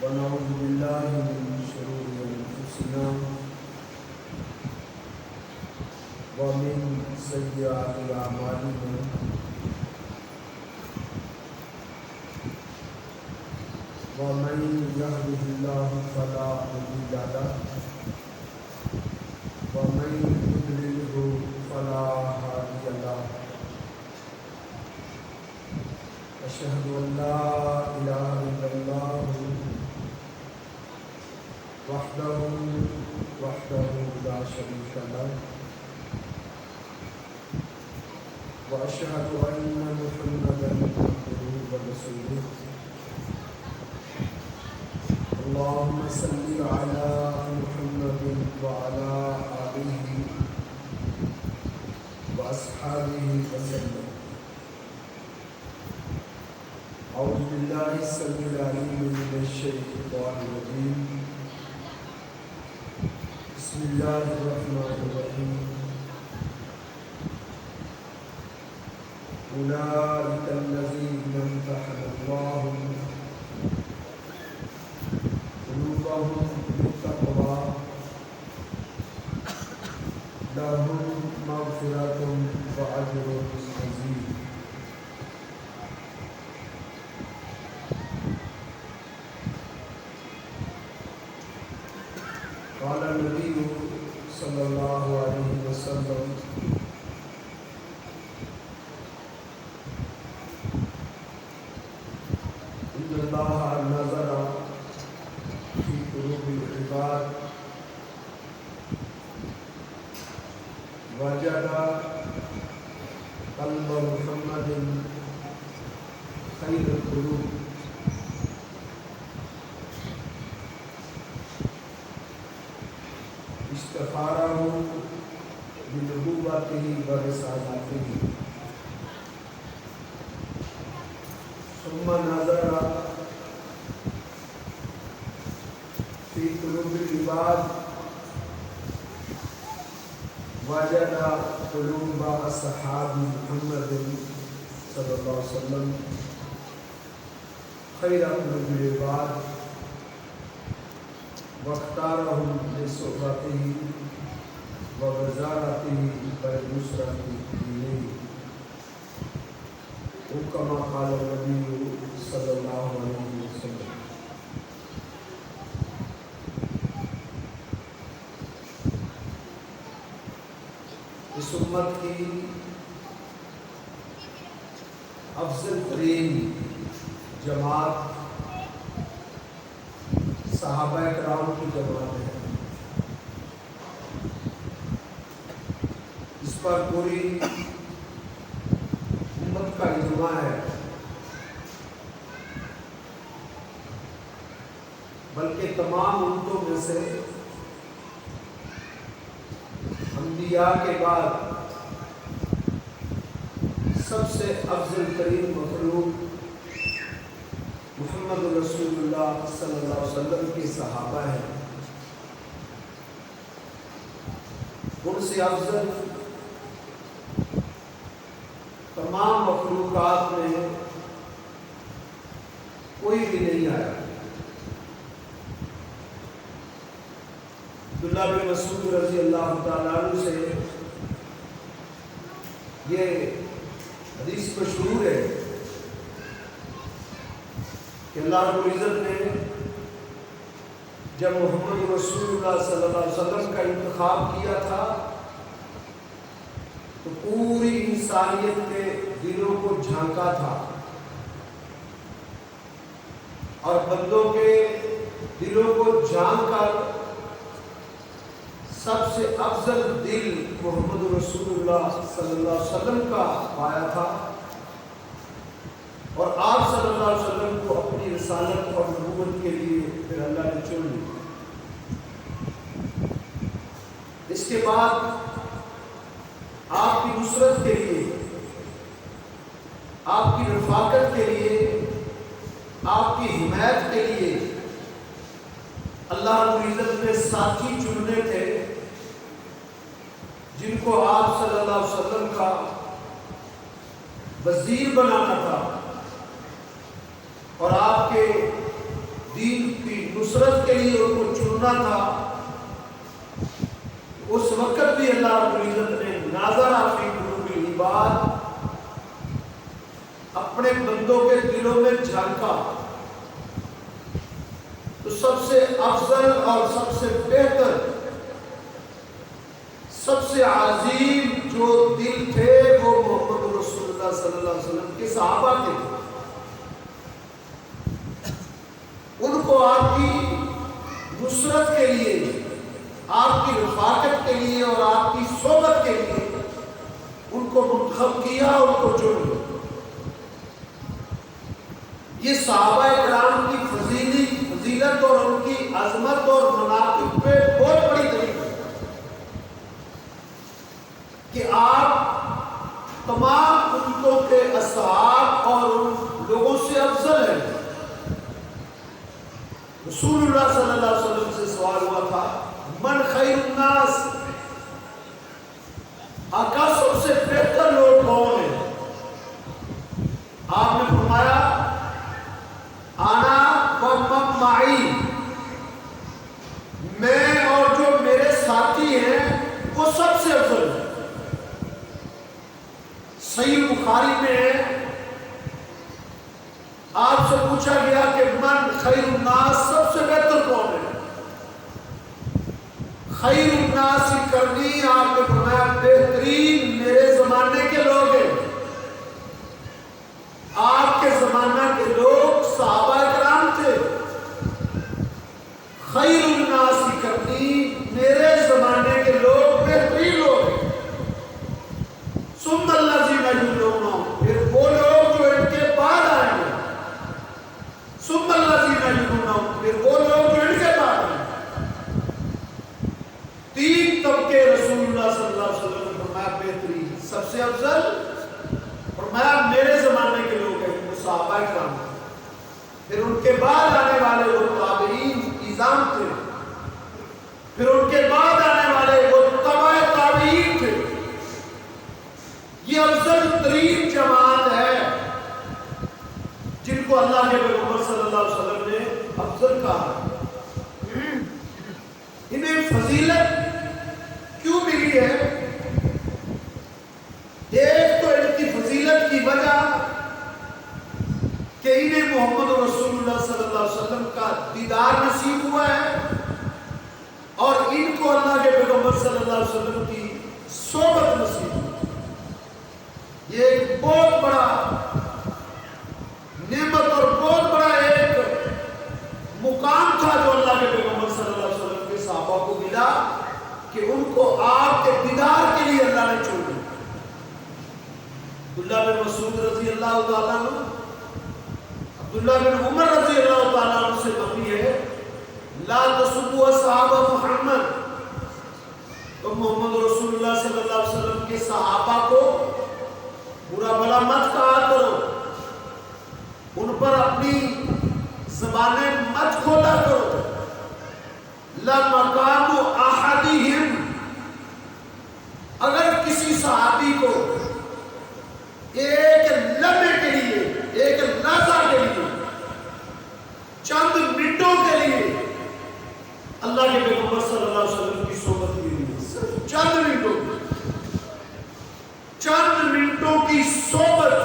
ونعوذ بالله من شرور أنفسنا ومن سيئات أعمالنا ومن يهده الله فلا مضل له ومن يضلله فلا هادي له أشهد أن لا إله إلا الله وحده لا شريك له وأشهد أن محمدا عبده ورسوله اللهم صل على محمد وعلى آله وأصحابه وسلم. أعوذ بالله السميع العليم من الشيطان الرجيم. بسم الله الرحمن الرحيم. أولئك الذين امتحن الله قلوبهم بالتقوى لهم مغفرة وأجر عظيم. قال النبي صلى الله عليه وسلم إن الله نظر في قلوب العباد وجد قلب محمد خير القلوب استخاره بنبوته ورسالته ثم نظر في قلوب العباد وجد قلوب أصحاب محمد صلى الله عليه وسلم خير قلوب العباد واختارهم لصحبته ووزارته ونصرة دينه وكما قال النبي صلى الله عليه وسلم. اس امت کی افضل ترین جماعت صحابہ کرام کی جماعت ہے. اس پر پوری امت کا اجماع ہے، بلکہ تمام امتوں میں سے انبیاء کے بعد سب سے افضل ترین مخلوق محمد رسول اللہ صلی اللہ علیہ وسلم کے صحابہ ہیں. ان سے افضل تمام مخلوقات میں کوئی بھی نہیں آیا. عبداللہ بن مسعود رضی اللہ تعالیٰ عنہ سے یہ حدیث مشہور ہے کہ اللہ رب العزت نے جب محمد رسول اللہ صلی اللہ علیہ وسلم کا انتخاب کیا تھا تو پوری انسانیت کے دلوں کو جھانکا تھا اور بندوں کے دلوں کو جھانک کر سب سے افضل دل محمد رسول اللہ صلی اللہ علیہ وسلم کا پایا تھا اور آپ صلی اللہ علیہ وسلم کو اپنی رسالت اور نبوت کے لیے پھر اللہ نے چن لیا. اس کے بعد آپ کی نصرت کے لیے، آپ کی رفاقت کے لیے، آپ کی حمایت کے لیے اللہ رب العزت نے ساتھی چننے تھے جن کو آپ صلی اللہ علیہ وسلم کا وزیر بنانا تھا اور آپ کے دین کی نصرت کے لیے ان کو چننا تھا، اس وقت بھی اللہ رب العزت نے ناظر فی قلوب العباد اپنے بندوں کے دلوں میں جھانکا، تو سب سے افضل اور سب سے بہتر، سب سے عظیم جو دل تھے وہ محمد رسول اللہ صلی اللہ علیہ وسلم کے صحابہ کے تھے۔ ان کو آپ کی نصرت کے لیے، آپ کی رفاقت کے لیے اور آپ کی صحبت کے لیے ان کو منتخب کیا، ان کو چن لیا۔ یہ صحابہ کرام کی فضیلت اور ان کی عظمت اور مناقب پہ بہت بڑی دلیل ہے کہ آپ تمام امتوں کے اصحاب اور ان لوگوں سے افضل ہیں۔ رسول اللہ صلی اللہ علیہ وسلم سے سوال ہوا تھا من خیر الناس، آقا سب سے بہتر لوگ کون ہیں؟ آپ نے فرمایا انا ومن معی، میں اور جو میرے ساتھی ہیں وہ سب سے افضل ہیں۔ صحیح بخاری میں ہے، آپ سے پوچھا گیا کہ من خیر الناس، سب سے بہتر کون ہے؟ خیر الناس کرنی، آپ نے فرمایا بہترین میرے زمانے کے لوگ ہیں۔ آپ کے زمانہ کے لوگ صحابہ کرام تھے۔ خیر الناس کرنی، میرے زمانے کے لوگ بہترین لوگ ہیں۔ ثم الذین یلونہم، پھر وہ لوگ جو ان کے بعد آئیں گے۔ ثم الذین یلونہم، پھر وہ لوگ جو ان کے بعد آئیں گے۔ تین طبقے رسول اللہ صلی اللہ علیہ وسلم نے فرمایا بہترین، سب سے افضل، فرمایا میرے زمانے کے لوگ ہیں، وہ صحابہ کرام تھے۔ پھر ان کے بعد آنے والے وہ تابعین اعظام تھے، پھر ان کے بعد آنے والے وہ تبع تابعین تھے۔ یہ افضل ترین جماعت ہے جن کو اللہ کے پیغمبر صلی اللہ علیہ وسلم نے افضل کہا۔ انہیں فضیلت کیوں ملی ہے؟ ایک تو ان کی فضیلت کی وجہ کہ انہیں محمد رسول اللہ صلی اللہ علیہ وسلم کا دیدار نصیب ہوا ہے، اور ان کو اللہ کے پیغمبر صلی اللہ علیہ وسلم کی صحبت نصیب ہوئی۔ یہ ایک بہت بڑا نعمت اور بہت بڑا ایک مقام تھا جو اللہ کے پیغمبر صلی اللہ علیہ وسلم کے صحابہ کو ملا کہ ان کو آپ کے دیدار کے لیے اللہ نے چن لیا۔ عبداللہ بن مسعود رضی اللہ تعالیٰ عنہ، عبداللہ بن عمر رضی اللہ تعالیٰ عنہ سے مروی ہے لا تسبوا اصحاب محمد، تو محمد رسول اللہ صلی اللہ علیہ وسلم کے صحابہ کو برا بھلا مت کہا کرو، ان پر اپنی زبانیں مت کھولا کرو۔ لَمَقَامُ أَحَدِهِمْ، اگر کسی صحابی کو ایک لمحے کے لیے، ایک لحظہ کے لیے، چند منٹوں کے لیے اللہ کے پیغمبر صلی اللہ علیہ وسلم کی صحبت ملی، صرف چند منٹوں کی، چند منٹوں کی صحبت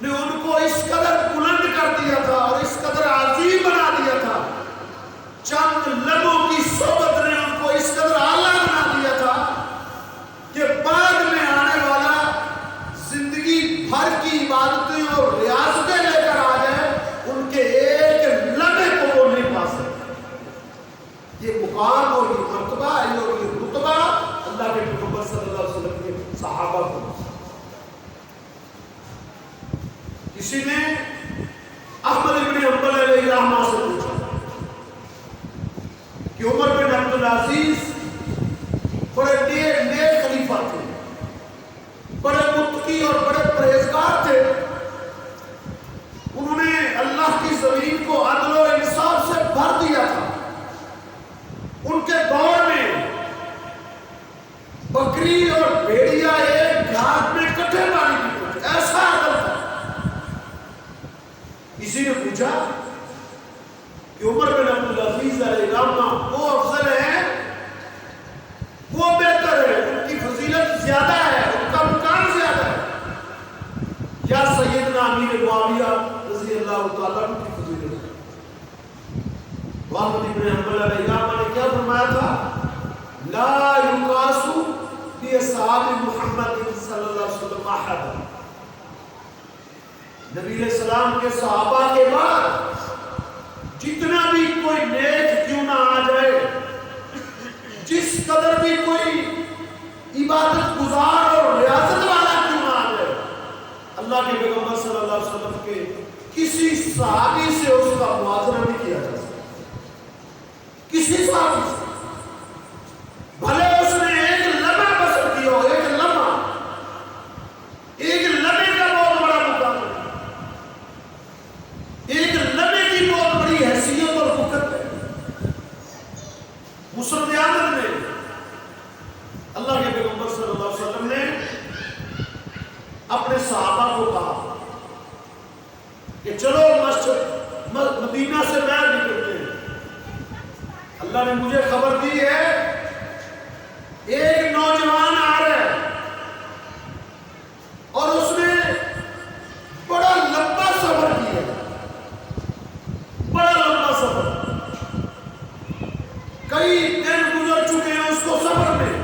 نے ان کو اس قدر بلند کر دیا تھا اور اس قدر عظیم بنا دیا تھا، چند لمحوں کی صحبت نے ان کو اس قدر اعلیٰ بنا دیا تھا کہ بعد میں آنے والا زندگی بھر کی عبادتیں اور ریاضتیں لے کر آ جائے، ان کے ایک لمحے کو وہ نہیں پا سکتے۔ یہ مقام اور یہ مرتبہ اور یہ رتبہ اللہ کے پیغمبر صلی اللہ علیہ وسلم کے صحابہ کو۔ کسی نے احمد بن حنبل علیہ رحمہ سے پوچھا کہ عمر بن عبدالعزیز بڑے نیک خلیفہ تھے، بڑے متقی اور بڑے پرہیزگار تھے، انہوں نے اللہ کی زمین کو عدل و انصاف سے بھر دیا تھا، ان کے دور میں بکری اور بھیڑیا ایک گھاٹ میں اکٹھے پانی پیتے تھے، ایسا عدل تھا۔ کسی نے پوچھا کہ عمر بن عبدالعزیز علیہ السلام وہ افضل ہیں، وہ بہتر ہے، ان کی فضیلت زیادہ ہے، ان کا مقام زیادہ ہے، یا سیدنا امیر معاویہ رضی اللہ تعالیٰ عنہ کی فضیلت ہے؟ احمد بن حنبل علیہ السلام نے کیا فرمایا تھا؟ لا یقاسو بی اصحاب محمد صلی اللہ علیہ وسلم احد. نبی علیہ السلام کے صحابہ کے بعد جتنا بھی کوئی نیک کیوں نہ آ جائے، جس قدر بھی کوئی عبادت گزار اور ریاضت والا کیوں نہ آ جائے، اللہ کے پیغمبر صلی اللہ علیہ وسلم کے کسی صحابی سے اس کا موازنہ نہیں کیا جا سکتا. کسی صحابی سے بھلے اس نے ایک لمحہ بسر کیا ہو، ایک لمحہ، ایک لمحے کا بہت بڑا مقام ہے، ایک لمحے کی بہت بڑی حیثیت اور وقت ہے. مسلم عادت میں اللہ کے پیغمبر صلی اللہ علیہ وسلم نے اپنے صحابہ کو کہا کہ چلو مسجد مدینہ سے باہر نکلتے ہیں. اللہ نے مجھے خبر دی ہے ایک نوجوان آ رہا ہے اور اس نے بڑا لمبا سفر کیا، بڑا لمبا سفر، کئی دن گزر چکے ہیں اس کو سفر میں،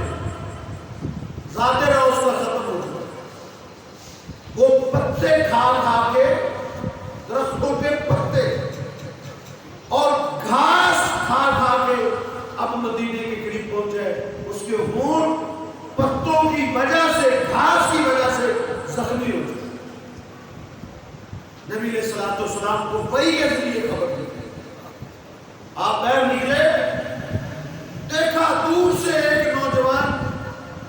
ذات رہا اس کا ختم ہو چکا. وہ پتے کھا کھا کے، درختوں کے پتے اور گھاس کھا کھا کے اب مدینے کے قریب پہنچے. اس کے ہونٹ پتوں کی وجہ سے، گھاس کی وجہ سے زخمی ہو چکے. نبی علیہ الصلوۃ والسلام کو وحی کے ذریعے خبر دی. آپ باہر نکلے، دیکھا دور سے ایک نوجوان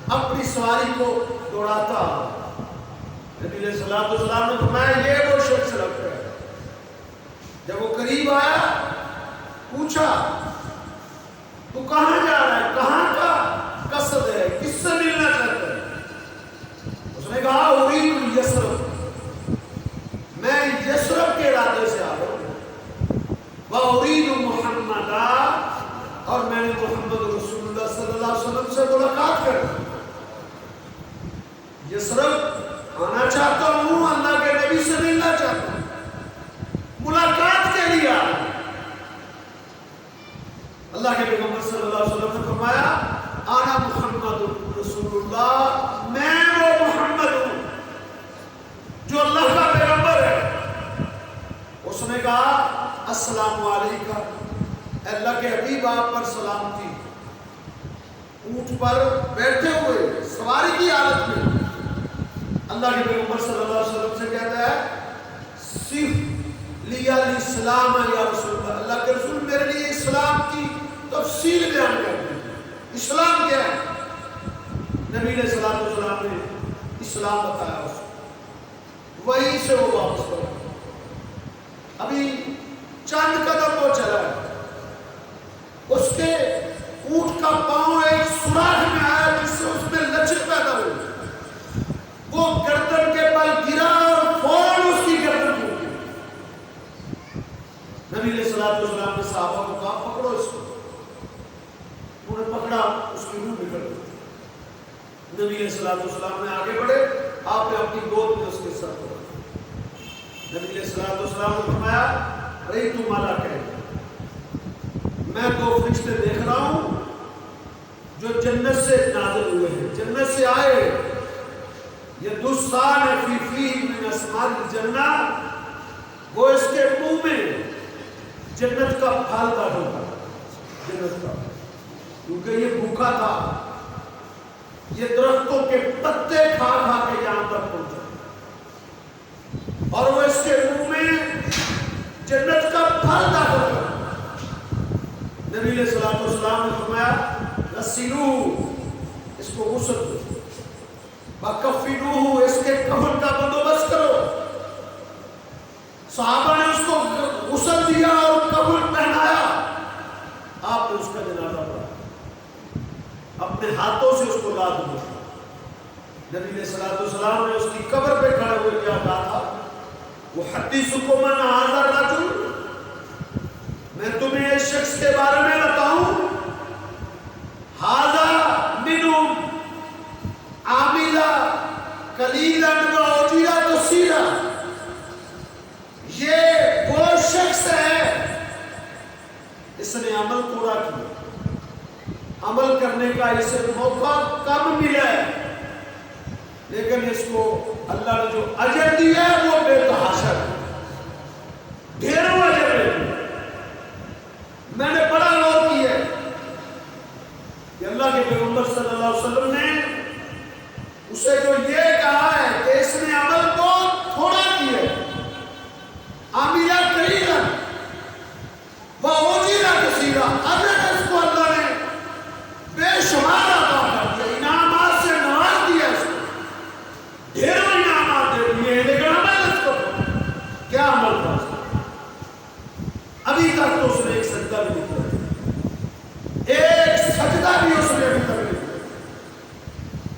اپنی سواری کو دوڑاتا. نبی علیہ الصلوۃ والسلام نے فرمایا یہ وہ شخص لگتا ہے. جب وہ قریب آیا، پوچھا تو کہاں جا رہا ہے، کہاں کا قصد ہے، کس سے ملنا چاہتا ہے؟ اس نے کہا اريد یثرب، میں یثرب کے ارادے سے آ رہا ہوں. واريد محمدا، اور میں نے محمد رسول اللہ صلی اللہ علیہ وسلم سے ملاقات کرنی. یثرب آنا چاہتا ہوں، اللہ کے نبی سے ملنا چاہتا ہوں، ملاقات کے لیے آ رہا ہوں. اللہ کے پیغمبر صلی اللہ علیہ وسلم نے فرمایا آنا محمد رسول اللہ، میں وہ محمد ہوں جو اللہ کا پیغمبر ہے. اس نے کہا السلام علیکم، اے اللہ کے حبیب آپ پر سلامتی. اونٹ پر بیٹھے ہوئے سواری کی حالت میں اللہ کے پیغمبر صلی اللہ علیہ وسلم سے کہتا ہے صرف لیا الاسلام یا رسول اللہ، اللہ کے رسول میرے لیے اسلام کی تفصیل بیان کرتے ہیں. اسلام کیا ہے؟ نبی علیہ الصلوۃ والسلام نے اسلام بتایا اس کو. وہیں سے وہ واپس پڑا. ابھی چند قدم وہ چلا ہے، اس کے اونٹ کا پاؤں ایک سوراخ میں آیا جس سے اس میں لچک پیدا ہوئی. وہ گردن کے بل گرا اور فوراً اس کی گردن ٹوٹ گئی. نبی علیہ الصلوۃ والسلام نے صحابہ کو کہا پکڑو اس کو. انہوں نے پکڑا، اس کی روح نکل گئی. نبی علیہ الصلوۃ والسلام نے آگے بڑھے، آپ نے اپنی گود میں اس کے سر کو رکھا. نبی علیہ الصلوۃ والسلام نے فرمایا رہی تمہارا کہے، میں دو فرشتے دیکھ رہا ہوں جو جنت سے نازل ہوئے ہیں، جنت سے آئے. یدسان فی فیہ من اسماء الجنہ، وہ اس کے منہ میں جنت کا پھل داخل تھا، جنت کا، کیونکہ یہ بھوکا تھا، یہ درختوں کے پتے کھا کھا کے یہاں تک پہنچا، اور وہ اس کے منہ میں جنت کا پھل داخل تھا. نبی علیہ الصلوۃ والسلام نے فرمایا غسلوہ، اس کو غسل دو، وکفنوہ، اس کے کفن کا بندوبست کرو. صحابہ نے اس کو غسل دیا اور کفن پہنایا. آپ نے اس کا جنازہ پڑھا، اپنے ہاتھوں سے اس کو لاد دیا. نبی علیہ الصلوۃ والسلام نے اس کی قبر پہ کھڑے ہوئے کیا کہا تھا؟ وحدثکم عن ھذا الرجل، میں کے بارے میں بتاؤں، ہاذا منہم عاملہ قلیلا و اجیرا کثیرا، یہ وہ شخص ہے اس نے عمل تھوڑا کیا، عمل کرنے کا اسے موقع کم ملا ہے، لیکن اس کو اللہ نے جو اجر دیا ہے وہ بے تحاشا ہے، ڈھیروں اجر ہے۔ میں نے بڑا غور کیا ہے کہ اللہ کے پیغمبر صلی اللہ علیہ وسلم نے اسے جو یہ کہا ہے کہ اس نے عمل کو تھوڑا کیا ہے، عاملہ قلیلا و اجیرا کثیرا، اجر اس کو اللہ نے بے شمار عطا کر دیا، انعامات سے نواز دیا، اس کو ڈھیروں انعامات دے دیے، لیکن عمل اس کو کیا عمل تھا؟ ابھی تک تو اس نے ایک سجدہ بھی نہیں کیا، ایک سجدہ بھی اس نے ابھی تک نہیں کیا۔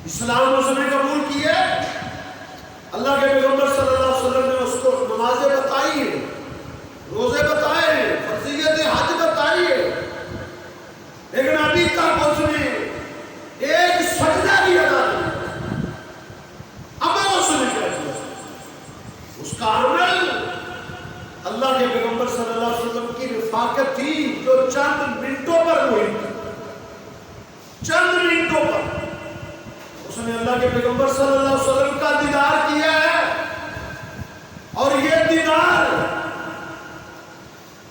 اسلام اس نے قبول کیا، اللہ کے پیغمبر صلی اللہ علیہ وسلم نے اس کو نمازیں بتائی ہیں، روزے بتائے ہیں، فرضیت حج بتائی ہے، لیکن ابھی تک اس نے ایک سجدہ بھی ادا نہیں کیا۔ عمل اس نے کیا کیا؟ اس کا عمل اللہ کے پیغمبر صلی اللہ علیہ وسلم کی رفاقت تھی جو چند منٹوں پر ہوئی تھی، چند منٹوں پر اس نے اللہ کے پیغمبر صلی اللہ علیہ وسلم کا دیدار کیا ہے، اور یہ دیدار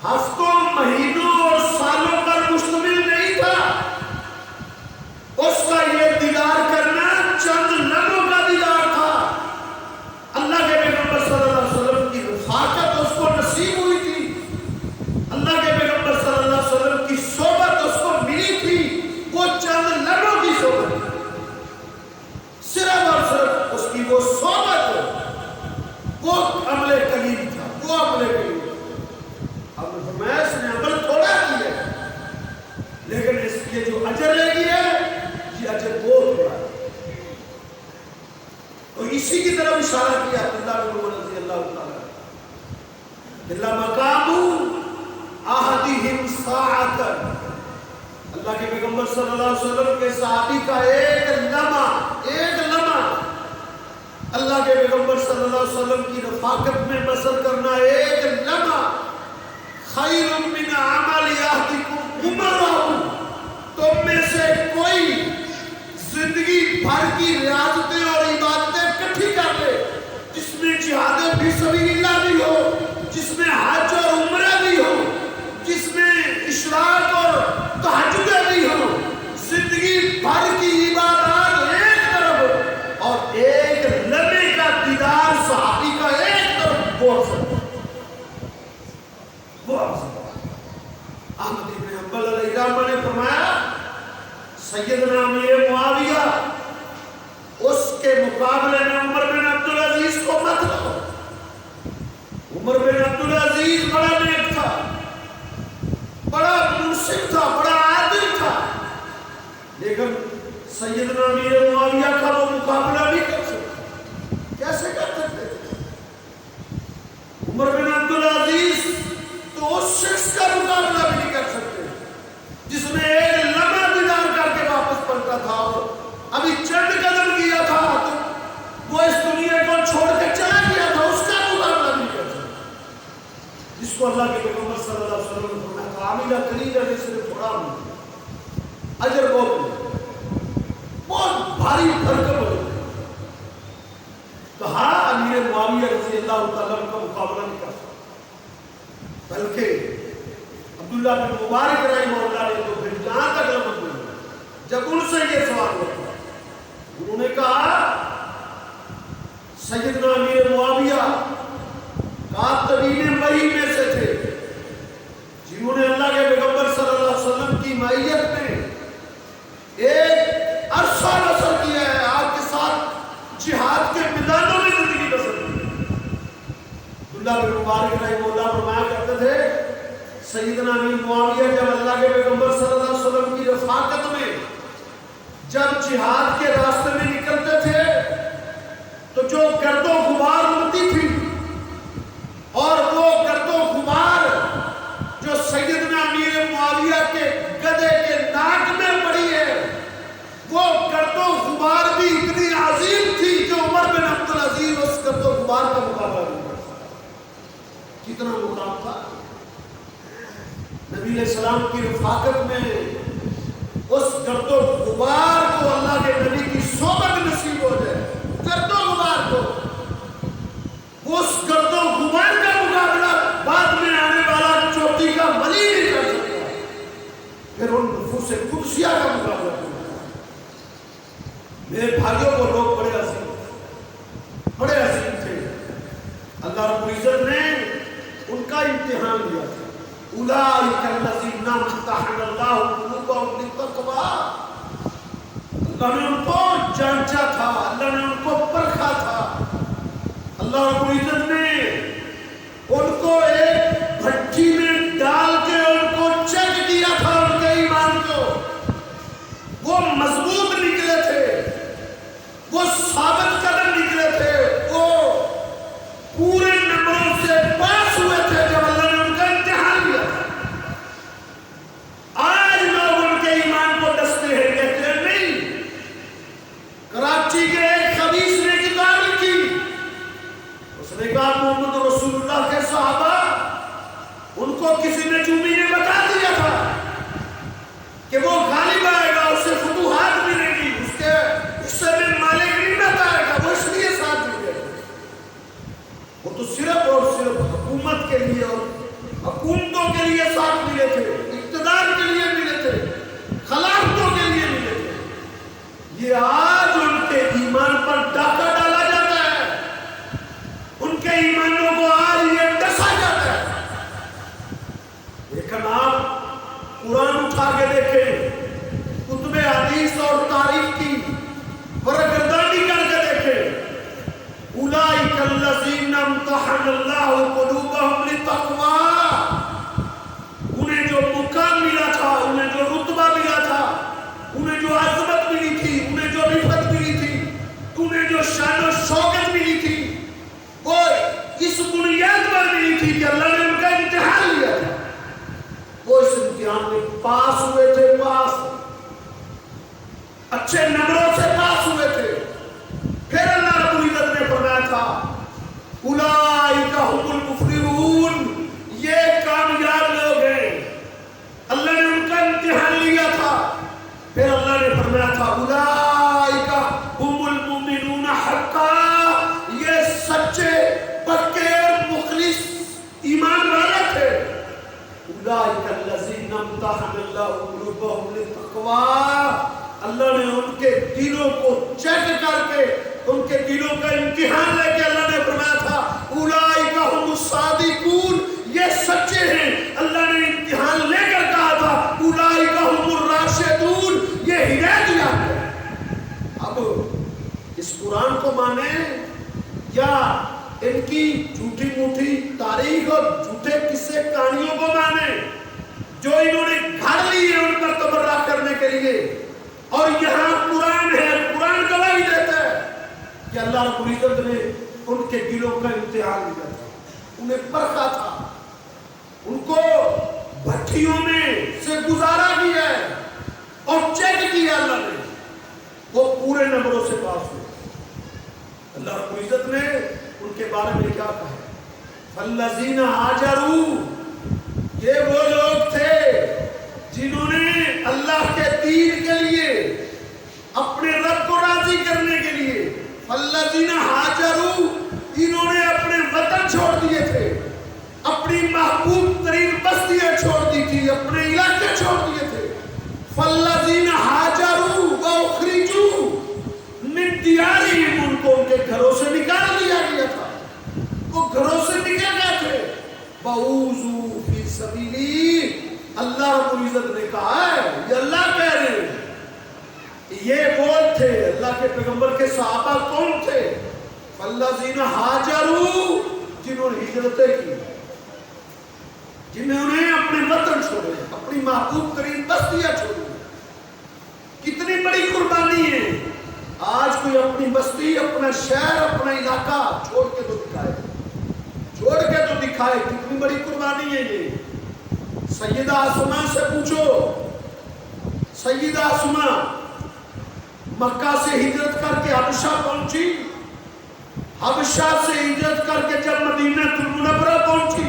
ہفتوں، مہینوں اور سالوں پر مشتمل نہیں تھا، اس کا یہ دیدار کرنا چند لمحوں کا دیدار تھا۔ اللہ کے پیغمبر صلی اللہ علیہ وسلم کی رفاقت اس کو نصیب ہوئی تھی، اللہ کے پیغمبر صلی اللہ علیہ وسلم کی صحبت اس کو ملی تھی، وہ چند لمحوں کی صحبت تھی، صرف اور صرف اس کی وہ صحبت، وہ عمل قلیل تھا، وہ عمل قلیل تھا۔ اب فرمایا اس نے عمل تھوڑا کیا، لیکن اس کے جو اجر لے گیا یہ اجر بہت بڑا ہے۔ تو اسی کی طرف اشارہ کیا عبداللہ بن عمر رضی اللہ تعالیٰ اللہ مقام احدہم ساعۃ، اللہ کے پیغمبر صلی اللہ علیہ وسلم کے صحابی کا ایک لمحہ اللہ کے پیغمبر صلی اللہ علیہ وسلم کی رفاقت میں بسر کرنا، ایک لمحہ خیر من عمل احدکم عمرہ، تم میں سے کوئی زندگی بھر کی ریاضتیں اور عبادتیں اکٹھی کر لے، جس میں جہاد فی سبیل اللہ بھی ہو، جس میں حج اور عمرہ بھی ہو، جس میں اشراق اور تہجد بھی ہو، زندگی بھر کی عبادات ایک طرف اور ایک لمحے کا دیدار صحابی کا ایک طرف، وہ افضل احمد بن حنبل علیہ الرحمہ نے فرمایا سیدنا امیر معاویہ اس کے مقابلے میں عمر بن عبدالعزیز کو مت لو۔ عمر بن عبدالعزیز بڑا نیک تھا، بڑا منصف تھا، بڑا عادل تھا، لیکن سیدنا امیر معاویہ کا وہ مقابلہ نہیں کر سکتا۔ کیسے کر سکتے تھے؟ عمر بن عبدالعزیز تو اس شخص کا مقابلہ بھی نہیں کر سکتے جس نے ایک لمحہ دیدار کر کے واپس پلٹا تھا اور ابھی چند قدم کیا تھا تو وہ اس دنیا کو چھوڑ کے چلا گیا تھا، اس کا مقابلہ نہیں کر سکتے، جس کو اللہ کے پیغمبر صلی اللہ علیہ وسلم نے فرمایا تھا عاملہ قلیلا نے صرف تھوڑا ملا، اجر بہت بھاری فرق ہو گیا۔ تو ہاں امیر معاویہ رضی اللہ تعالیٰ عنہ کا مقابلہ نہیں کر سکتا، بلکہ عبداللہ بن مبارک رحمہ اللہ نے تو پھر جہاں تک رحمت ہوئی جب ان سے یہ سوال ہوتا انہوں نے کہا سیدنا امیر معاویہ کاتبین وحی میں سے تھے جنہوں نے اللہ کے پیغمبر صلی اللہ علیہ وسلم کی معیت میں ایک عرصہ بسر کیا ہے، آپ کے ساتھ جہاد کے میدانوں میں زندگی بسر کی۔ عبداللہ بن مبارک رحمہ اللہ فرمایا کرتے تھے سیدنا امیر معاویہ جب اللہ کے پیغمبر صلی اللہ علیہ وسلم کی رفاقت میں جب جہاد کے راستے میں نکلتے تھے تو جو گرد و غبار اڑتی تھی اور وہ گرد و کتنا مقام تھا. نبی علیہ السلام کی رفاقت میں اس گرد و غبار کو اللہ کے نبی کی صحبت نصیب ہو جائے. گرد و غبار کو, اس گرد و غبار کا مقابلہ بعد میں آنے والا چوٹی کا ولی نہیں کر سکتا. پھر ان نفوس قدسیہ کا مقابلہ کرنا. میرے بھائیوں کو لوگ بڑے عظیم تھے. اللہ رب العزت نے ان کا امتحان لیا تھا. اولئک الذین امتحن اللہ قلوبهم للتقوی. اللہ نے ان کو جانچا تھا, اللہ نے ان کو پرکھا تھا. اللہ رب العزت نے ان کو ایک بھٹی میں ڈال کے ان کو چیک کیا تھا. ان کے ایمان کو وہ مضبوط نکلے تھے, وہ ثابت قدم نکلے تھے, وہ پورے نمبروں سے پاس ہوئے تھے جب اللہ نے ان کا امتحان لیا. آج لوگ ان کے ایمان کو ڈستے ہیں, کہتے ہیں نہیں. کراچی کے ایک خبیث نے کتاب لکھی, اس نے کہا محمد رسول اللہ کے صحابہ, ان کو کسی نے چومی نے بتا دیا تھا کہ وہ غالب آئے گا, اس سے فتوحات ملے گی, اس سے میں مالک غنیمت آئے گا. وہ اس لیے ساتھ جڑ گئے. وہ تو صرف اور صرف حکومت کے لیے اور حکومتوں کے لیے ساتھ ملے تھے, اقتدار کے لیے ملے تھے, خلافتوں کے لیے ملے تھے. یہ آج ان کے ایمان پر ڈاکہ ڈالا جاتا ہے, ان کے ایمانوں کو آج یہ ڈسا جاتا ہے. لیکن آپ قرآن اٹھا کے دیکھیں, کتب حدیث اور تاریخ کی برگردانی کر کے دیکھیں. اولئک الذین امتحن اللہ قلوبهم للتقوی. انہیں جو مقام ملا تھا, انہیں جو رتبہ ملا تھا, انہیں جو عظمت ملی تھی, انہیں جو رفعت ملی تھی, انہیں جو شان و شوکت ملی تھی, وہ اس بنیاد پر ملی تھی کہ اللہ نے ان کا امتحان لیا تھا. وہ اس امتحان میں پاس ہوئے تھے, پاس اچھے نمبروں سے پاس ہوئے تھے. پھر اللہ رب العزت نے فرمایا تھا اولئک هم المفلحون, یہ کامیاب لوگ ہیں. اللہ نے ان کا امتحان لیا تھا. پھر اللہ نے فرمایا تھا اولئک هم المؤمنون حقا, یہ سچے پکے مخلص ایمان والے تھے. اولئک الذین امتحن اللہ قلوبهم للتقوی. اللہ نے ان کے دلوں کو چیک کر کے ان کے دلوں کا امتحان لے کے اللہ نے فرمایا تھا اولئک هم الصادقون, یہ سچے ہیں. اللہ نے امتحان لے کر کہا تھا اولئک هم الراشدون, یہ ہدایت یافتہ ہے. اب اس قرآن کو مانیں یا ان کی جھوٹی موٹی تاریخ اور جھوٹے قصے کہانیوں کو مانیں جو انہوں نے گھڑ لی ہے ان پر تبرہ کرنے کے لیے. اور یہاں قرآن ہے, قرآن گواہی دیتا ہے کہ اللہ رب العزت نے ان کے دلوں کا امتحان لیا تھا, انہیں پرکھا تھا, ان کو بھٹیوں میں سے گزارا کیا ہے اور چیک کیا اللہ نے. وہ پورے نمبروں سے پاس ہوئے. اللہ رب العزت نے ان کے بارے میں کیا کہا ہے, فالذین ہاجروا, یہ وہ لوگ تھے جنہوں نے اللہ کے دین کے لیے, اپنے رب کو راضی کرنے کے لیے, فالذین ہاجروا, انہوں نے اپنے وطن چھوڑ دیے تھے, اپنی محبوب ترین بستیاں چھوڑ دی تھی, اپنے علاقے چھوڑ دیے تھے. فالذین ہاجروا واخرجوا من دیارہم, ان کو ان کے گھروں سے نکال دیا گیا تھا, وہ گھروں سے نکل گئے تھے. فاوذوا فی سبیلی, اللہ رب العزت نے کہا ہے, یہ اللہ کہہ رہے ہیں. یہ کون تھے؟ اللہ کے پیغمبر کے صحابہ کون تھے؟ فالذین ہاجروا, جنہوں نے ہجرتیں کی, جنہوں نے اپنے وطن چھوڑے, اپنی محبوب ترین بستیاں چھوڑی. کتنی بڑی قربانی ہے. آج کوئی اپنی بستی, اپنا شہر, اپنا علاقہ چھوڑ کے تو دکھائے, چھوڑ کے تو دکھائے, کتنی بڑی قربانی ہے یہ. سیدہ اسماء سے پوچھو, سیدہ اسماء مکہ سے ہجرت کر کے حبشہ پہنچی, حبشہ سے ہجرت کر کے جب مدینہ المنورہ پہنچی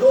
2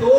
2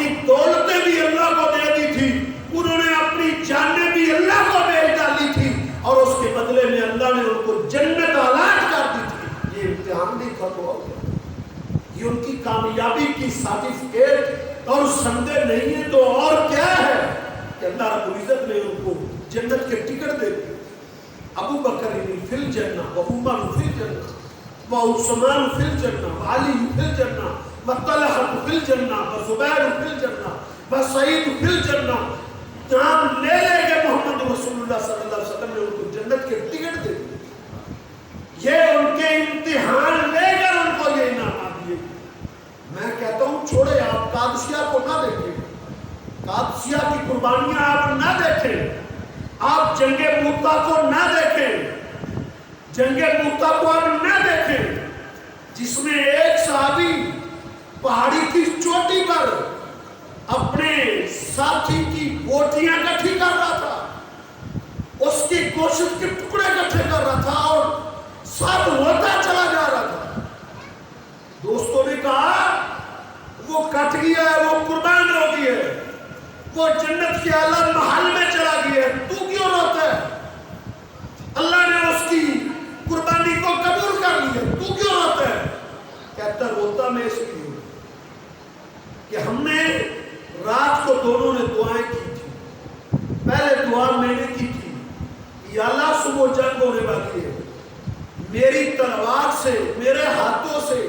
اپنی دولتیں بھی اللہ کو دے دی تھی, انہوں نے اپنی جانیں بھی اللہ کو بیچ ڈالی تھی, اور اس کے بدلے میں اللہ نے ان کو جنت الاٹ کر دی تھی. یہ امتحان نہیں تھا تو اور کیا؟ یہ ان کی کامیابی کی سرٹیفکیٹ اور سندے نہیں ہے تو اور کیا ہے کہ اللہ رب العزت نے ان کو جنت کے ٹکٹ دے دیے. ابو بکر فی الجنہ و عمر فی الجنہ و عثمان فی الجنہ و علی فی الجنہ و طلحہ فی الجنہ و زبیر فی الجنہ و سعید فی الجنہ. نام لے لے کے محمد رسول اللہ صلی اللہ علیہ وسلم نے ان کو جنت کے ٹکٹ دے دیے. یہ ان کے امتحان لے کر ان کو یہ انعامات دیے. میں کہتا ہوں چھوڑے آپ قادسیہ کو نہ دیکھیں, قادسیہ کی قربانیاں آپ نہ دیکھیں, آپ جنگ موتا کو نہ دیکھیں, جنگ موتا کو آپ نہ دیکھیں جس میں ایک صحابی پہاڑی کی چوٹی پر اپنے ساتھی کی بوٹیاں کٹھی کر رہا تھا, اس کی گوشت کے ٹکڑے کٹھے کر رہا تھا اور سب ہوتا چلا جا رہا تھا. دوستوں نے کہا وہ کٹ گیا ہے, وہ قربان ہو گیا ہے, وہ جنت کے اعلی محل میں چلا گیا ہے, تو کیوں روتا ہے؟ اللہ نے اس کی قربانی کو قبول کر لیا, تو کیوں روتا ہے؟ کہتا روتا میں اس لیے کہ ہم نے رات کو دونوں نے دعائیں کی تھی. پہلے دعا میں نے کی تھی, یا اللہ صبح جنگ ہونے والی ہے, میری تلوار سے میرے ہاتھوں سے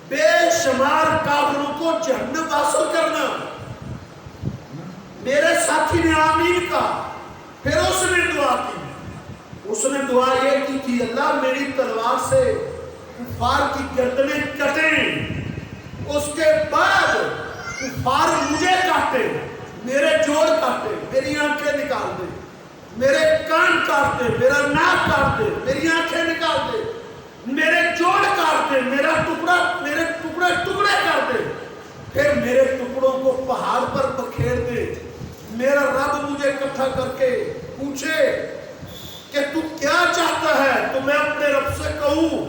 بے شمار کافروں کو جہنم واصل کرنا. میرے ساتھی نے آمین کہا, پھر اس نے دعا کی, اس نے دعا یہ کی تھی اللہ میری تلوار سے کفار کی گردنیں کٹیں, اس کے بعد کفار مجھے کاٹے, میرے جوڑ کاٹے, میری آنکھیں نکال دے, میرے کان کاٹ دے, میرا ناک کاٹ دے, میری آنکھیں نکال دے, میرے جوڑ کاٹ دے, میرے ٹکڑے ٹکڑے کر دے, پھر میرے ٹکڑوں کو پہاڑ پر بکھیر دے. میرا رب مجھے اکٹھا کر کے پوچھے کہ تو کیا چاہتا ہے, تو میں اپنے رب سے کہوں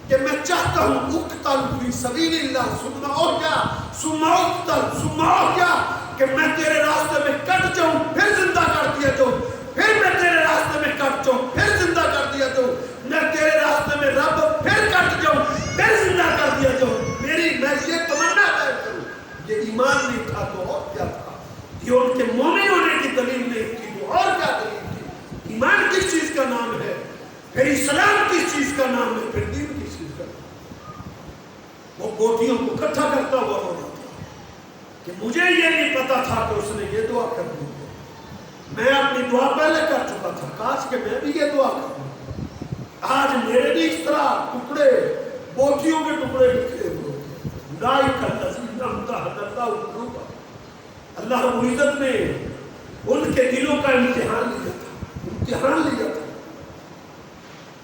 کہ میں چاہتا ہوں اقتل فی سبیل اللہ ثم احیا ثم اقتل ثم احیا, کہ میں تیرے راستے میں کٹ جاؤں پھر زندہ کر دیا جاؤں, پھر میں تیرے راستے میں کٹ جاؤں پھر زندہ کر دیا جاؤں, میں تیرے راستے میں رب پھر کٹ جاؤں پھر زندہ کر دیا جاؤں. میں یہ تمنا کروں. یہ ایمان نہیں تھا تو اور کیا تھا؟ یہ ان کے مومن ہونے کی دلیل نہیں تھی تو اور کیا دلیل تھی؟ ایمان کس چیز کا نام ہے, پھر اسلام کس چیز کا نام ہے, پھر دین کس چیز کا نام ہے؟ وہ گوٹیوں کو اکٹھا کرتا ہوا ہونا تھا کہ مجھے یہ نہیں پتا تھا کہ اس نے یہ دعا کر دی. میں اپنی دعا پہلے کر چکا تھا, کاش کہ میں بھی یہ دعا کروں. آج میرے بھی اس طرح ٹکڑے بوٹیوں کے ٹکڑے بکھرے ہوئے. اللہ رب العزت نے ان کے دلوں کا امتحان لیا تھا.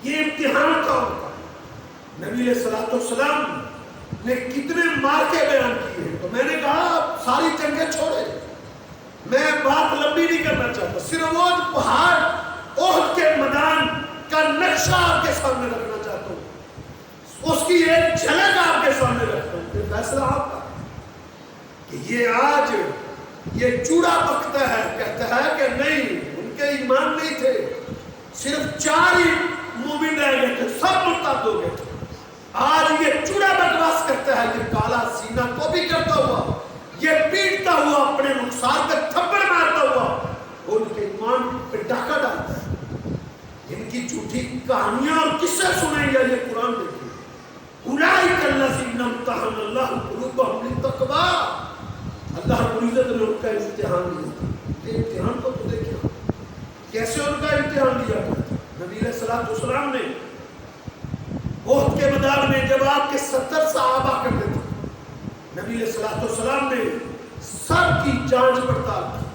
یہ امتحان کا نبی علیہ الصلوۃ والسلام نے کتنے مارکے بیان کیے ہیں. تو میں نے کہا ساری جنگیں چھوڑے, میں بات لمبی نہیں کرنا چاہتا, صرف وہ پہاڑ احد کے میدان کا نقشہ آپ کے سامنے رکھنا چاہتا ہوں, اس کی ایک جھلک آپ کے سامنے رکھتا ہوں. پھر فیصلہ آپ کا کہ یہ آج یہ چوڑا پکتا ہے, کہتا ہے کہ نہیں ان کے ایمان نہیں تھے, صرف 4 ہی مومن رہ گئے تھے, سب مرتد ہو گئے تھے. آج یہ چوڑا بکواس کرتا ہے, یہ کالا سینہ کو بھی کرتا ہوا, یہ پیٹتا ہوا, اپنے نقصان پہ تھپڑ مارتا ہوا, ان کے ایمان پہ ڈاکہ ڈالتا ہے. ان کی جھوٹی کہانیاں اور قصے سنیں گے, یہ قرآن دیکھیں. اولئک الذین امتحن اللہ قلوبہم للتقوی. اللہ رب العزت نے ان کا امتحان لیا. یہ امتحان کو تو دیکھیں کیسے ان کا امتحان لیا. نبی علیہ الصلوۃ والسلام نے احد کے میدان میں جب آپ کے 70 صحابہ کرتے تھے, نبی علیہ الصلوۃ والسلام نے سب کی جانچ پڑتال کی.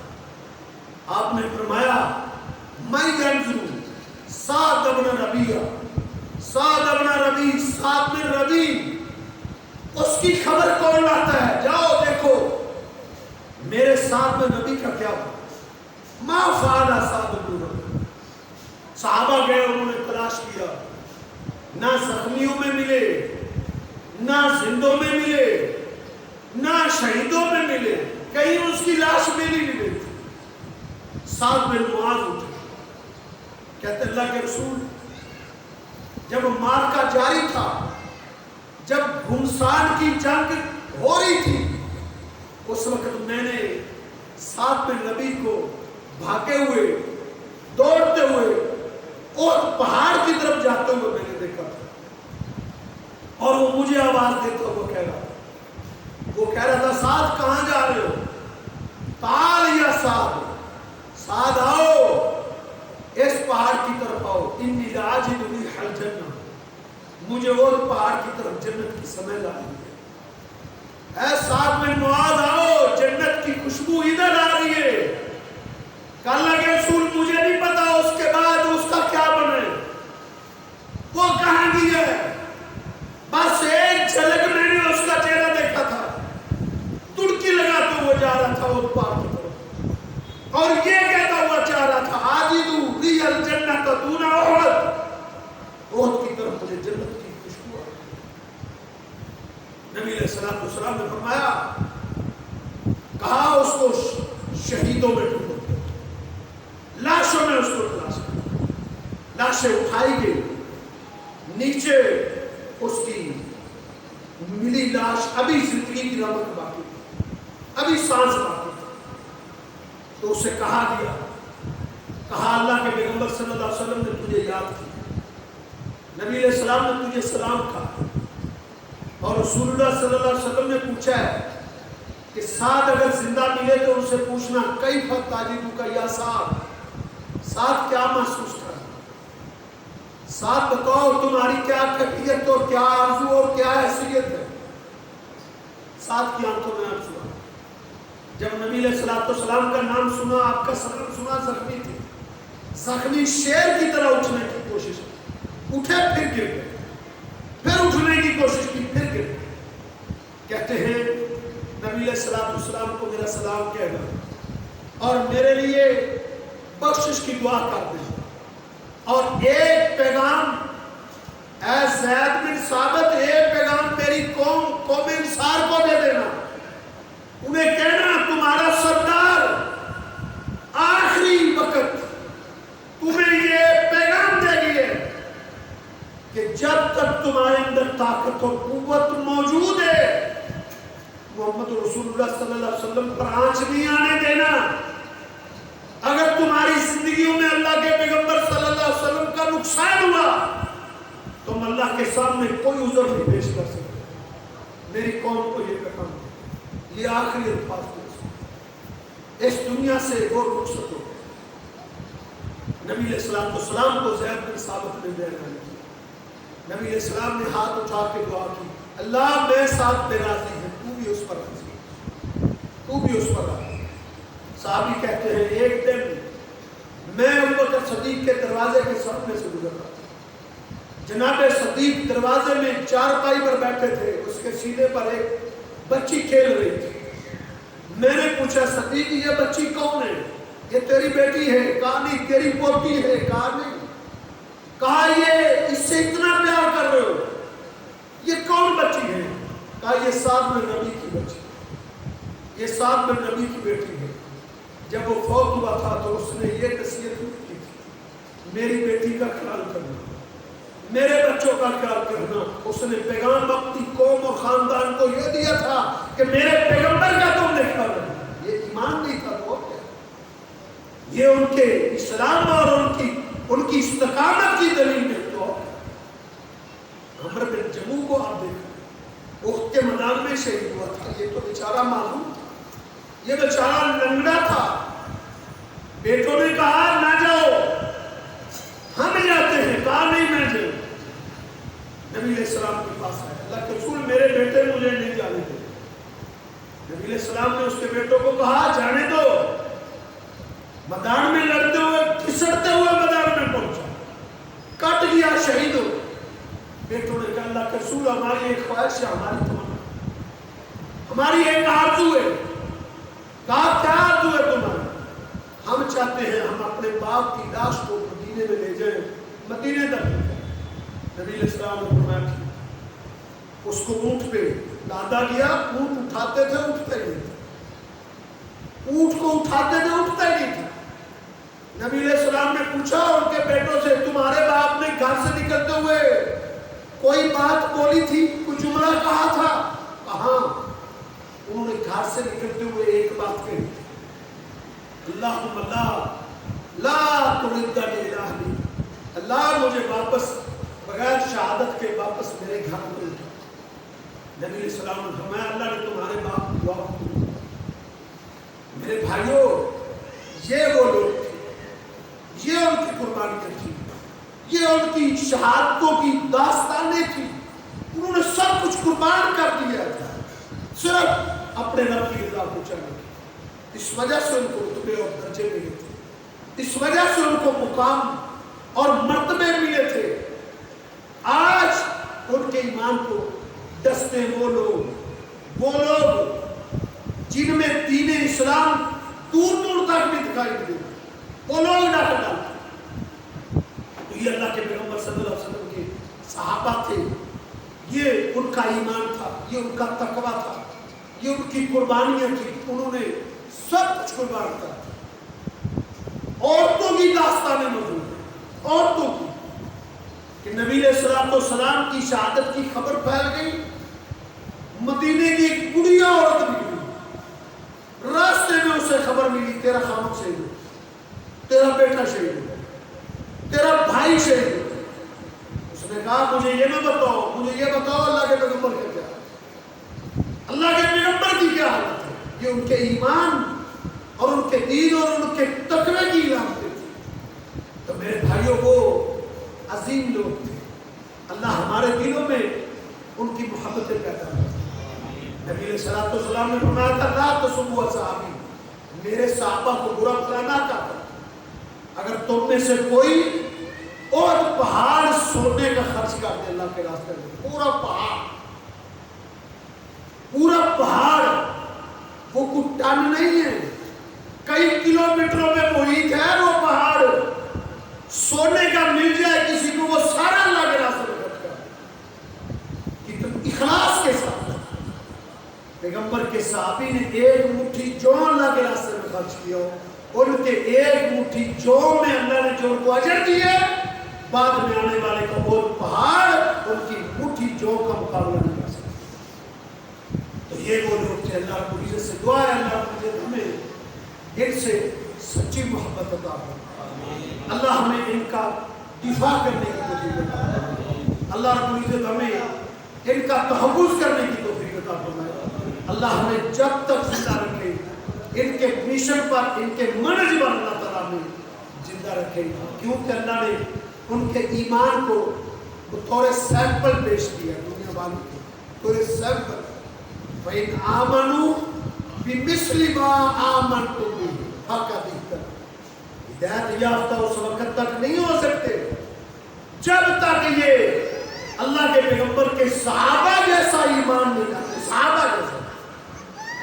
آپ نے فرمایا میں ینظر سعد بن ربیعہ, سعد بن ربیع, سعد بن ربیع, اس کی خبر کون لاتا ہے, جاؤ دیکھو میرے ساتھ میں نبی کا کیا ہوا. ما فعل سعد بن ربیع. صحابہ گئے, انہوں نے تلاش کیا, نہ زخمیوں میں ملے, نہ زندوں میں ملے, نہ شہیدوں میں ملے، کہیں اس کی لاش ملی نہیں ملی۔ سعد بن معاذ اٹھے، کہتے اللہ کے رسول جب معرکہ جاری تھا، جب گھمسان کی جنگ ہو رہی تھی، اس وقت میں نے سعد بن ربیع کو بھاگے ہوئے دوڑتے ہوئے اور پہاڑ کی طرف جاتے ہوئے میں نے دیکھا تھا، اور وہ مجھے آواز دیتا وہ کہہ رہا تھا سعد کہاں جا رہے ہو؟ تعال یا سعد، سعد آؤ، اس پہاڑ کی طرف آؤ، انی لاجد ریح الجنہ، مجھے اور پہاڑ کی طرف جنت کی سمیل آ رہی ہے۔ اے سعد بن معاذ آؤ، جنت کی خوشبو ادھر آ رہی ہے۔ کہ اللہ کے رسول مجھے نہیں پتا اس کے بعد اس کا کیا بنے، وہ کہاں گئی ہے، بس ایک جھلک میں نے اس کا چہرہ دیکھا تھا، تڑکی لگاتے ہوئے جا رہا تھا وہ پہاڑ کی طرف، اور یہ کہتا ہوا جا رہا تھا عاجدو ریح الجنۃ دون احد، احد کی طرف مجھے جنت کی خوشبو آ رہی۔ نبی علیہ الصلوۃ والسلام نے فرمایا، کہا اس کو شہیدوں میں ڈھونڈو، لاشوں میں اس کو تلاش کرو۔ لاشیں اٹھائی گئی، نیچے اس کی ملی لاش ابھی زندگی کی رمق باقی تھی، ابھی سانس باقی تھی، تو اسے کہا گیا، کہا اللہ کے پیغمبر صلی اللہ علیہ وسلم نے تجھے یاد کیا، نبی علیہ السلام نے تجھے سلام کہا، اور رسول اللہ صلی اللہ علیہ وسلم نے پوچھا ہے کہ سعد اگر زندہ ملے تو ان سے پوچھنا کیف تجدک یا سعد، سعد کیا محسوس کر رہا ہے، سعد بتاؤ تمہاری کیا کیفیت اور کیا آرزو اور کیا حیثیت ہے۔ سعد کی آنکھوں میں آنسو آئے، جب نبی علیہ الصلوۃ والسلام کا نام سنا، آپ کا سلام سنا، زخمی تھے، زخمی شیر کی طرح اٹھنے کی کوشش کی، اٹھے پھر گر گئے، پھر اٹھنے کی کوشش کی، پھر گر گئے۔ کہتے ہیں نبی علیہ الصلوۃ والسلام کو میرا سلام کہنا اور میرے لیے بخشش کی دعا کر دیں، اور ایک پیغام اے زید بن ثابت، ایک پیغام میری قوم انصار کو دے دینا، انہیں کہنا تمہارا سردار آخری وقت تمہیں یہ پیغام دے گی کہ جب تک تمہارے اندر طاقت اور قوت موجود ہے، محمد رسول اللہ صلی اللہ علیہ وسلم پر آنچ نہیں آنے دینا۔ اگر تمہاری زندگیوں میں اللہ کے پیغمبر صلی اللہ علیہ وسلم کا نقصان ہوا، تم اللہ کے سامنے کوئی عذر نہیں پیش کر سکتے۔ میری قوم کو یہ پیغام دے، یہ آخری الفاظ دے، اس دنیا سے وہ رخصت ہو۔ نبی علیہ السلام کو سلام کو زید بن ثابت نے دے رہا ہے، نبی علیہ السلام نے ہاتھ اٹھا کے دعا کی، اللہ میں ساتھ پہ راضی ہوں، تو بھی اس پر راضی، تو بھی اس پر راضی۔ صحابی کہتے ہیں ایک دن میں ابوبکر صدیق کے دروازے کے سامنے سے گزر رہا تھا، جناب صدیق دروازے میں چارپائی پر بیٹھے تھے، اس کے سینے پر ایک بچی کھیل رہی تھی۔ میں نے پوچھا صدیق یہ بچی کون ہے؟ یہ تیری بیٹی ہے؟ کہا نہیں۔ تیری پوتی ہے؟ کہا نہیں۔ کہا یہ اس سے اتنا پیار کر رہے ہو، یہ کون بچی ہے؟ کہا یہ سعد بن ربیع کی بچی، یہ سعد بن ربیع کی بیٹی ہے۔ جب وہ فوت ہوا تھا تو اس نے یہ نصیحت کی تھی، میری بیٹی کا خیال کرنا، میرے بچوں کا خیال کرنا۔ اس نے پیغام اپنی قوم اور خاندان کو یہ دیا تھا کہ میرے پیغمبر کا تم دیکھا رہے۔ یہ ایمان نہیں تھا تو کیا، یہ ان کے اسلام اور ان کی استقامت کی دلیل ہے۔ تو عمر بن جموح کو آپ دیکھیں، احد کے میدان میں شہید ہوا تھا، یہ تو بیچارہ معلوم تھا، یہ بیچارہ لنگڑا تھا۔ بیٹوں نے کہا نہ جاؤ، ہم جاتے ہیں، کہا نہیں میں جاؤں۔ نبی علیہ السلام کے پاس آئے، اللہ کے رسول میرے بیٹے مجھے نہیں جانے دے۔ نبی علیہ السلام نے اس کے بیٹوں کو کہا جانے دو۔ میدان میں لڑتے ہوئے کھسڑتے ہوئے میدان میں پہنچا، کٹ گیا، شہید ہو۔ بیٹوں نے کہا اللہ کے رسول ہماری ایک خواہش ہے، ہماری تمنا، ہماری ایک آرزو ہے۔ کہا کیا آرزو ہے تمہاری؟ ہم چاہتے ہیں ہم اپنے باپ کی لاش کو مدینے میں لے جائیں، مدینے تک لے جائیں۔ نبی علیہ السلام نے فرمایا اس کو اونٹ پہ لادا گیا، اونٹ اٹھاتے تھے اٹھتے نہیں تھے، اونٹ کو اٹھاتے تھے اٹھتے نہیں تھے۔ نبی علیہ السلام نے پوچھا ان کے بیٹوں سے، تمہارے باپ نے گھر سے نکلتے ہوئے کوئی بات بولی تھی، کوئی جملہ کہا تھا؟ کہاں؟ انہوں نے گھر سے نکلتے ہوئے ایک بات کہی، اللہم لا تردنی الی اہلی، اللہ مجھے واپس بغیر شہادت کے واپس میرے گھر میں اٹھا۔ نبی علیہ السلام نے فرمایا اللہ نے تمہارے باپ کو دعا کی۔ میرے بھائیوں، یہ وہ لوگ تھے، یہ ان کی قربانیاں تھی، یہ ان کی شہادتوں کی داستانیں تھیں۔ انہوں نے سب کچھ قربان کر دیا تھا صرف اپنے رب کی رضا کو چاہنے کی۔ اس وجہ سے ان کو رتبے اور درجے ملے تھے، اس وجہ سے ان کو مقام اور مرتبے ملے تھے۔ آج ان کے ایمان کو دستے وہ لوگ جن میں دین اسلام دور دور تک بھی دکھائی دے، وہ لوگ نہ ڈالتے۔ تو یہ اللہ کے پیغمبر صلی اللہ علیہ وسلم کے صحابہ تھے، یہ ان کا ایمان تھا، یہ ان کا تقویٰ تھا، یہ ان کی قربانیاں تھی، انہوں نے سب کچھ قربان کیا۔ عورتوں کی داستانیں موجود ہیں، عورتوں کی، کہ نبی علیہ السلام کی شہادت کی خبر پھیل گئی، مدینے کی ایک بڑھیا عورت نکلی، راستے میں اسے خبر ملی تیرا خامد شہید ہو، تیرا بیٹا شہید ہو، تیرا بھائی شہید ہو۔ اس نے کہا مجھے یہ نہ بتاؤ، مجھے یہ بتاؤ اللہ کے پیغمبر کا کیا ہے، اللہ کے پیغمبر کی کیا حالت ہے۔ یہ ان کے ایمان اور ان کے دین اور ان کے تقوی کی علامتیں تھی۔ تو میرے بھائیوں، وہ عظیم لوگ تھے، اللہ ہمارے دلوں میں ان کی محبتیں پیدا کرے۔ نبی علیہ السلام نے فرمایا تھا لا تسبوا اصحابی، میرے صحابہ کو برا بھلا نہ کہا، اگر تم میں سے کوئی اور پہاڑ سونے کا خرچ کر دے اللہ کے راستے میں، پورا پہاڑ، وہ کوئی ٹن نہیں ہے، کئی کلومیٹروں میں محیط ہے وہ پہاڑ، سونے کا مل جائے کسی کو، وہ سارا اللہ کے راستے میں خرچ کر دے، اخلاص کے ساتھ۔ پیغمبر کے صحابی نے ایک مٹھی جو اللہ کے راستے میں خرچ کیا، ان کے ایک مٹھی جو میں اللہ نے جو ان کو اجر دیے، بعد میں آنے والے کا اور پہاڑ ان کی مٹھی جو کا مقابلہ نہیں کر سکتے۔ تو یہ وہ لوگ تھے، اللہ کو عزت سے دعا ہے اللہ کو ہمیں ان سے سچی محبت عطا فرمائے، اللہ ہمیں ان کا دفاع کرنے کی توفیق عطا فرمائے، اللہ رب العزت ہمیں ان کا تحفظ کرنے کی توفیق عطا فرمائے، اللہ ہمیں جب تک زندہ رکھے ان کے مشن پر، ان کے منہج پر اللہ تعالیٰ ہمیں زندہ رکھے، کیونکہ اللہ نے ان کے ایمان کو بطور سیمپل پیش کیا دنیا والوں کو، بطور سیمپل۔ فَإِنْ آمَنُوا بِمِثْلِ مَا آمَنْتُمْ بِهِ فَقَدِ اهْتَدَوْا۔ ہدایت یافتہ اس وقت تک نہیں ہو سکتے جب تک یہ اللہ کے پیغمبر کے صحابہ جیسا ایمان نہیں لاتے، صحابہ جیسا۔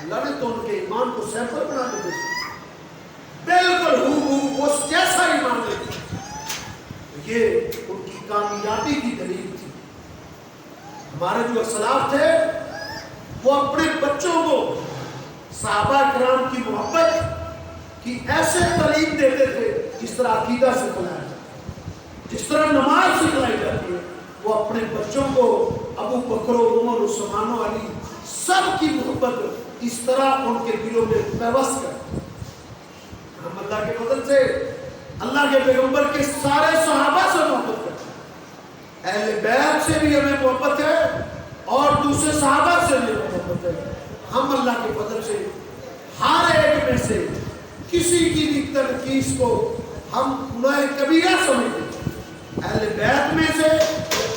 اللہ نے تو ان کے ایمان کو سیمپل بنا کے بھیجا، بالکل اس جیسا ایمان لے دیا۔ یہ ان کی کامیابی کی دلیل تھی۔ ہمارے جو اسلاف تھے وہ اپنے بچوں کو صحابہ کرام کی محبت کی ایسے تعلیم دیتے تھے جس طرح عقیدہ سکھلایا جاتا ہے، جس طرح نماز سکھلائی جاتی ہے، وہ اپنے بچوں کو ابو بکر و عمر عثمان و علی سب کی محبت اس طرح ان کے دلوں میں پیوست کرتے ہیں۔ ہم اللہ کے فضل سے اللہ کے پیغمبر کے سارے صحابہ سے محبت کرتے ہیں، اہل بیت سے بھی ہمیں محبت ہے اور دوسرے صحابہ سے بھی محبت ہے۔ ہم اللہ کے فضل سے ہر ایک میں سے کسی کی بھی تنقید کو ہم گناہ کبیرہ سمجھتے ہیں۔ اہل بیت میں سے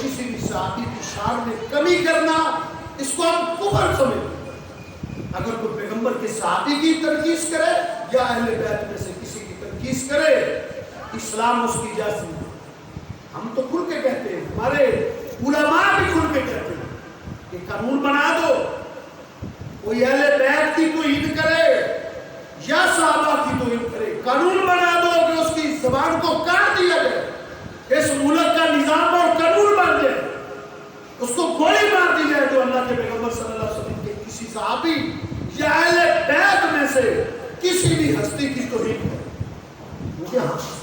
کسی بھی صحابی کی شان میں کمی کرنا، اس کو ہم کفر سمجھتے ہیں۔ اگر کوئی پیغمبر کے صحابی کی تنقید کرے یا اہل بیت میں سے کسی کی تنقید کرے، اسلام اس کی اجازت نہیں۔ ہم تو کھل کے کہتے ہیں، ہمارے علماء بھی کھل کے کہتے ہیں کہ قانون بنا دو، کوئی اہل بیت کی توہین کرے یا صحابہ کی توہین کرے، قانون بنا دو کہ اس کی زبان کو کاٹ دیا جائے، اس ملک کا نظام اور قانون بن جائے، اس کو گولی مار دی جائے جو اللہ کے پیغمبر صلی اللہ علیہ وسلم کے کسی صحابی یا اہل بیت میں سے کسی بھی ہستی کی توہین کرے، کیونکہ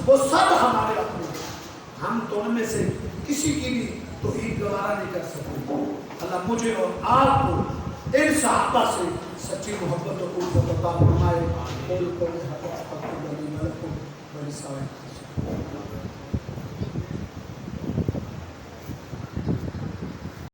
وہ سب ہمارے اپنے ہیں، ہم تو ان میں سے کسی کی بھی توہین گوارا نہیں کر سکتے۔ اللہ مجھے اور آپ کو ان صحابہ سے سچی محبت و الفت عطا فرمائے۔